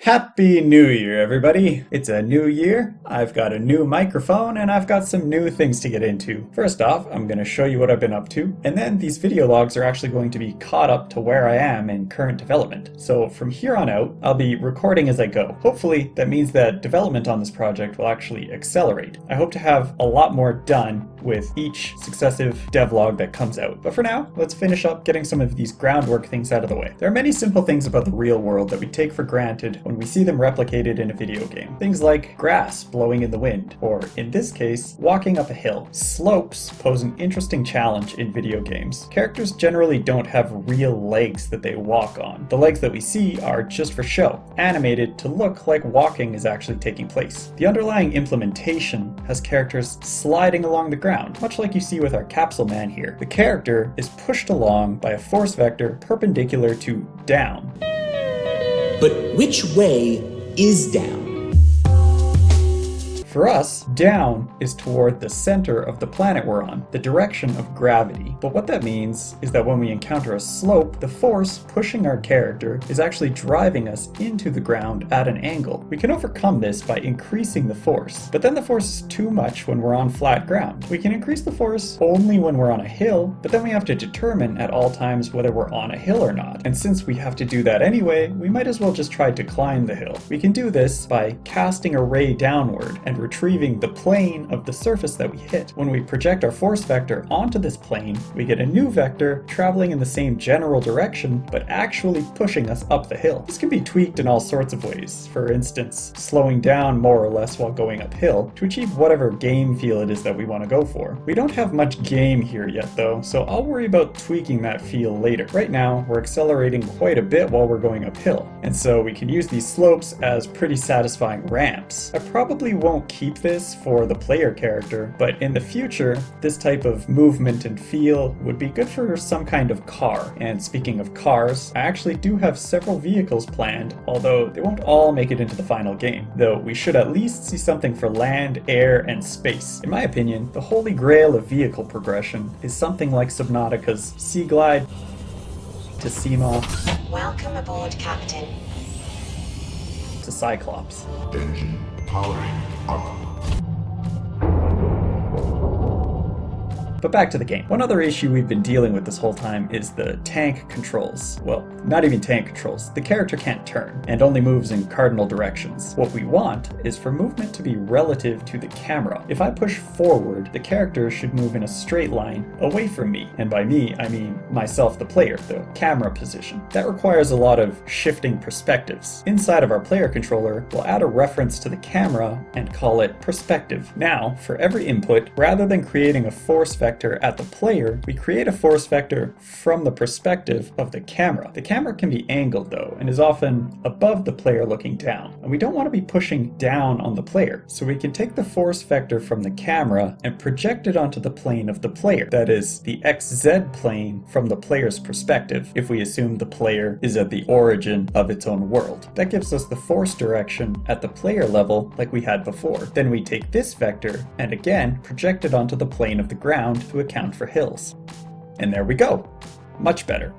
Happy New Year, everybody! It's a new year, I've got a new microphone, and I've got some new things to get into. First off, I'm going to show you what I've been up to, and then these video logs are actually going to be caught up to where I am in current development. So from here on out, I'll be recording as I go. Hopefully, that means that development on this project will actually accelerate. I hope to have a lot more done with each successive devlog that comes out. But for now, let's finish up getting some of these groundwork things out of the way. There are many simple things about the real world that we take for granted when we see them replicated in a video game. Things like grass blowing in the wind, or in this case, walking up a hill. Slopes pose an interesting challenge in video games. Characters generally don't have real legs that they walk on. The legs that we see are just for show, animated to look like walking is actually taking place. The underlying implementation has characters sliding along the ground, much like you see with our capsule man here. The character is pushed along by a force vector perpendicular to down. But which way is down? For us, down is toward the center of the planet we're on, the direction of gravity. But what that means is that when we encounter a slope, the force pushing our character is actually driving us into the ground at an angle. We can overcome this by increasing the force, but then the force is too much when we're on flat ground. We can increase the force only when we're on a hill, but then we have to determine at all times whether we're on a hill or not. And since we have to do that anyway, we might as well just try to climb the hill. We can do this by casting a ray downward and retrieving the plane of the surface that we hit. When we project our force vector onto this plane, we get a new vector traveling in the same general direction, but actually pushing us up the hill. This can be tweaked in all sorts of ways. For instance, slowing down more or less while going uphill to achieve whatever game feel it is that we want to go for. We don't have much game here yet though, so I'll worry about tweaking that feel later. Right now, we're accelerating quite a bit while we're going uphill, and so we can use these slopes as pretty satisfying ramps. I probably won't keep this for the player character, but in the future, this type of movement and feel would be good for some kind of car. And speaking of cars, I actually do have several vehicles planned, although they won't all make it into the final game, though we should at least see something for land, air, and space. In my opinion, the holy grail of vehicle progression is something like Subnautica's Sea Glide to Seamoth. Welcome aboard, Captain. To Cyclops. Engine powering up. But back to the game. One other issue we've been dealing with this whole time is the tank controls. Well, not even tank controls. The character can't turn, and only moves in cardinal directions. What we want is for movement to be relative to the camera. If I push forward, the character should move in a straight line away from me. And by me, I mean myself, the player, the camera position. That requires a lot of shifting perspectives. Inside of our player controller, we'll add a reference to the camera and call it perspective. Now, for every input, rather than creating a force vector at the player, we create a force vector from the perspective of the camera. The camera can be angled though, and is often above the player looking down. And we don't want to be pushing down on the player, so we can take the force vector from the camera and project it onto the plane of the player. That is, the XZ plane from the player's perspective, if we assume the player is at the origin of its own world. That gives us the force direction at the player level like we had before. Then we take this vector and again project it onto the plane of the ground to account for hills. And there we go. Much better.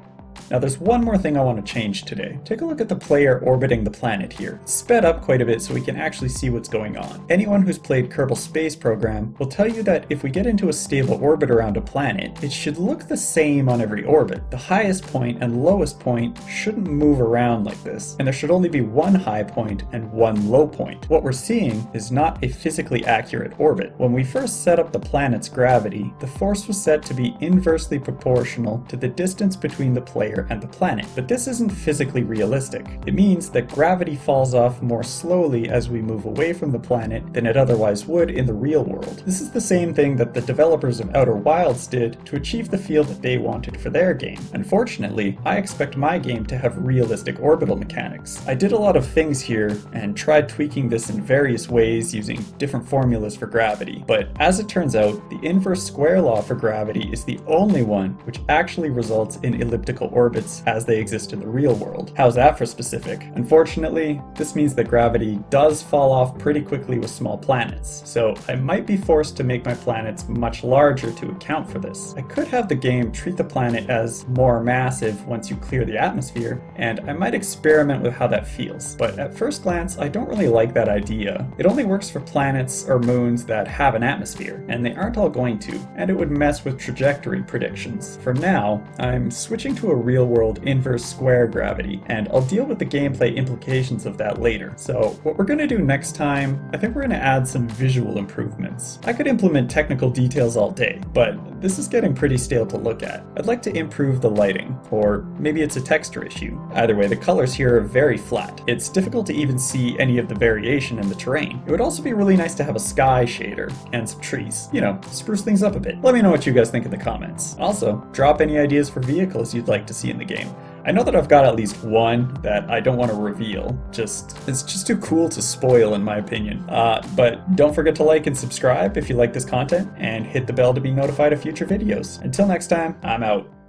Now there's one more thing I want to change today. Take a look at the player orbiting the planet here. It's sped up quite a bit so we can actually see what's going on. Anyone who's played Kerbal Space Program will tell you that if we get into a stable orbit around a planet, it should look the same on every orbit. The highest point and lowest point shouldn't move around like this, and there should only be one high point and one low point. What we're seeing is not a physically accurate orbit. When we first set up the planet's gravity, the force was set to be inversely proportional to the distance between the player and the planet, but this isn't physically realistic. It means that gravity falls off more slowly as we move away from the planet than it otherwise would in the real world. This is the same thing that the developers of Outer Wilds did to achieve the feel that they wanted for their game. Unfortunately, I expect my game to have realistic orbital mechanics. I did a lot of things here and tried tweaking this in various ways using different formulas for gravity, but as it turns out, the inverse square law for gravity is the only one which actually results in elliptical orbits. orbits as they exist in the real world. How's that for specific? Unfortunately, this means that gravity does fall off pretty quickly with small planets, so I might be forced to make my planets much larger to account for this. I could have the game treat the planet as more massive once you clear the atmosphere, and I might experiment with how that feels. But at first glance, I don't really like that idea. It only works for planets or moons that have an atmosphere, and they aren't all going to, and it would mess with trajectory predictions. For now, I'm switching to a real-world inverse square gravity, and I'll deal with the gameplay implications of that later. So what we're going to do next time, I think we're going to add some visual improvements. I could implement technical details all day, but this is getting pretty stale to look at. I'd like to improve the lighting, or maybe it's a texture issue. Either way, the colors here are very flat. It's difficult to even see any of the variation in the terrain. It would also be really nice to have a sky shader and some trees. You know, spruce things up a bit. Let me know what you guys think in the comments. Also, drop any ideas for vehicles you'd like to see in the game. I know that I've got at least one that I don't want to reveal. It's just too cool to spoil in my opinion. But don't forget to like and subscribe if you like this content, and hit the bell to be notified of future videos. Until next time, I'm out.